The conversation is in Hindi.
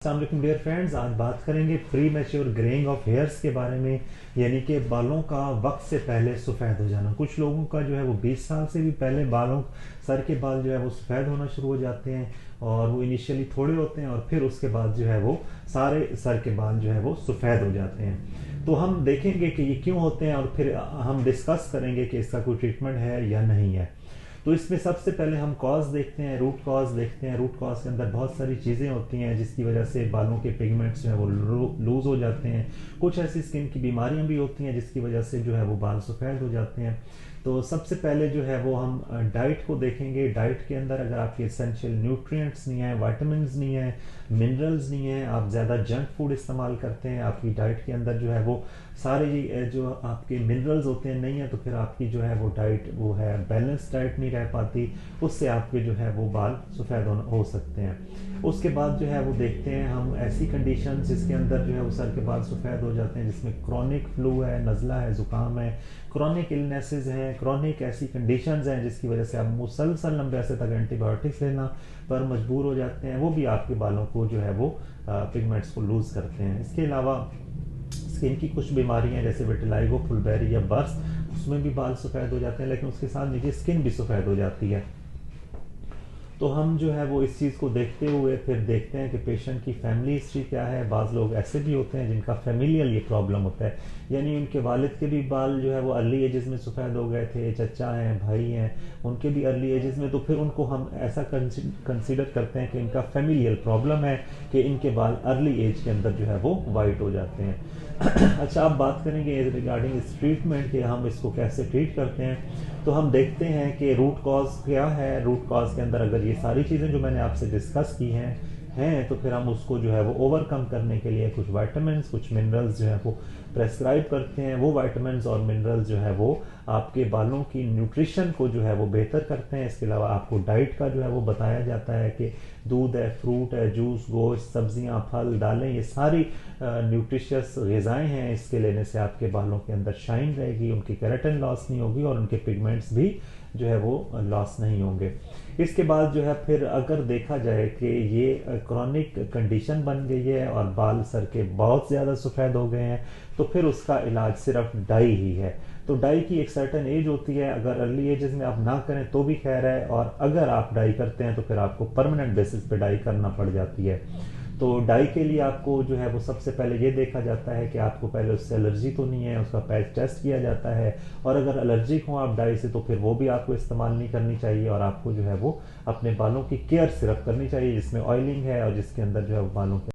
अस्सलाम डियर फ्रेंड्स, आज बात करेंगे pre mature greying of hairs के बारे में। यानी कि बालों का वक्त से पहले सफ़ेद हो जाना। कुछ लोगों का जो है वो 20 साल से भी पहले बालों सर के बाल जो है वो सफ़ेद होना शुरू हो जाते हैं, और वो इनिशियली थोड़े होते हैं और फिर उसके बाद जो है वो सारे सर के बाल जो है वो सफ़ेद हो जाते हैं। तो हम देखेंगे कि ये क्यों होते हैं और फिर हम डिस्कस करेंगे कि इसका कोई ट्रीटमेंट है या नहीं है। तो इसमें सबसे पहले हम कॉज देखते हैं, रूट कॉज देखते हैं। रूट कॉज के अंदर बहुत सारी चीज़ें होती हैं जिसकी वजह से बालों के पिगमेंट्स जो है वो लूज हो जाते हैं। कुछ ऐसी स्किन की बीमारियां भी होती हैं जिसकी वजह से जो है वो बाल सफ़ेद हो जाते हैं। तो सबसे पहले जो है वो हम डाइट को देखेंगे। डाइट के अंदर अगर आपके एसेंशियल न्यूट्रिएंट्स नहीं है, वाइटामिन्स नहीं है, मिनरल्स नहीं है, आप ज़्यादा जंक फूड इस्तेमाल करते हैं, आपकी डाइट के अंदर जो है वो सारे जो आपके मिनरल्स होते हैं नहीं है, तो फिर आपकी जो है वो डाइट वो है बैलेंस डाइट नहीं रह पाती। उससे आपके जो है वो बाल सफ़ेद हो सकते हैं। उसके बाद जो है वो देखते हैं हम ऐसी कंडीशन जिसके अंदर जो है वो सर के बाल सफ़ेद हो जाते हैं, जिसमें क्रॉनिक फ्लू है, नज़ला है, ज़ुकाम है, क्रॉनिक इलनेसेस हैं, क्रॉनिक ऐसी कंडीशंस हैं जिसकी वजह से आप मुसलसल लंबे अरसे तक एंटीबायोटिक्स लेना पर मजबूर हो जाते हैं। वो भी आपके बालों को जो है वो पिगमेंट्स को लूज़ करते हैं। इसके अलावा स्किन की कुछ बीमारियां जैसे विटिलाइगो, फुलबेरी या बर्स, उसमें भी बाल सफ़ेद हो जाते हैं, लेकिन उसके साथ नीचे स्किन भी सफ़ेद हो जाती है। तो हम जो है वो इस चीज़ को देखते हुए फिर देखते हैं कि पेशेंट की फैमिली हिस्ट्री क्या है। बाज़ लोग ऐसे भी होते हैं जिनका फैमिलियल ये प्रॉब्लम होता है, यानी उनके वालिद के भी बाल जो है वो अर्ली एजेस में सफ़ेद हो गए थे, चचा हैं, भाई हैं, उनके भी अर्ली एजेस में। तो फिर उनको हम ऐसा कंसिडर करते हैं कि इनका फैमिलियल प्रॉब्लम है कि इनके बाल अर्ली एज के अंदर जो है वो वाइट हो जाते हैं। अच्छा, अब बात करेंगे रिगार्डिंग इस ट्रीटमेंट कि हम इसको कैसे ट्रीट करते हैं। तो हम देखते हैं कि रूट कॉज क्या है। रूट कॉज के अंदर अगर ये सारी चीज़ें जो मैंने आपसे डिस्कस की हैं तो फिर हम उसको जो है वो ओवरकम करने के लिए कुछ वाइटामिन्स, कुछ मिनरल्स जो है वो प्रेस्क्राइब करते हैं। वो वाइटामिन्स और मिनरल्स जो है वो आपके बालों की न्यूट्रिशन को जो है वो बेहतर करते हैं। इसके अलावा आपको डाइट का जो है वो बताया जाता है कि दूध है, फ्रूट है, जूस, गोश्त, सब्जियां, फल, दालें, ये सारी न्यूट्रिशियस ग़िज़ाएँ हैं। इसके लेने से आपके बालों के अंदर शाइन रहेगी, उनकी केराटिन लॉस नहीं होगी और उनके पिगमेंट्स भी जो है वो लॉस नहीं होंगे। इसके बाद जो है फिर अगर देखा जाए कि ये क्रॉनिक कंडीशन बन गई है और बाल सर के बहुत ज़्यादा सफ़ेद हो गए हैं, तो फिर उसका इलाज सिर्फ डाई ही है। तो डाई की एक सर्टेन एज होती है, अगर अर्ली एजेस में आप ना करें तो भी खैर है, और अगर आप डाई करते हैं तो फिर आपको परमानेंट बेसिस पे डाई करना पड़ जाती है। तो डाई के लिए आपको जो है वो सबसे पहले ये देखा जाता है कि आपको पहले उससे एलर्जी तो नहीं है, उसका पैच टेस्ट किया जाता है, और अगर एलर्जिक हो आप डाई से तो फिर वो भी आपको इस्तेमाल नहीं करनी चाहिए, और आपको जो है वो अपने बालों की केयर सिर्फ करनी चाहिए जिसमें ऑयलिंग है और जिसके अंदर जो है वो बालों के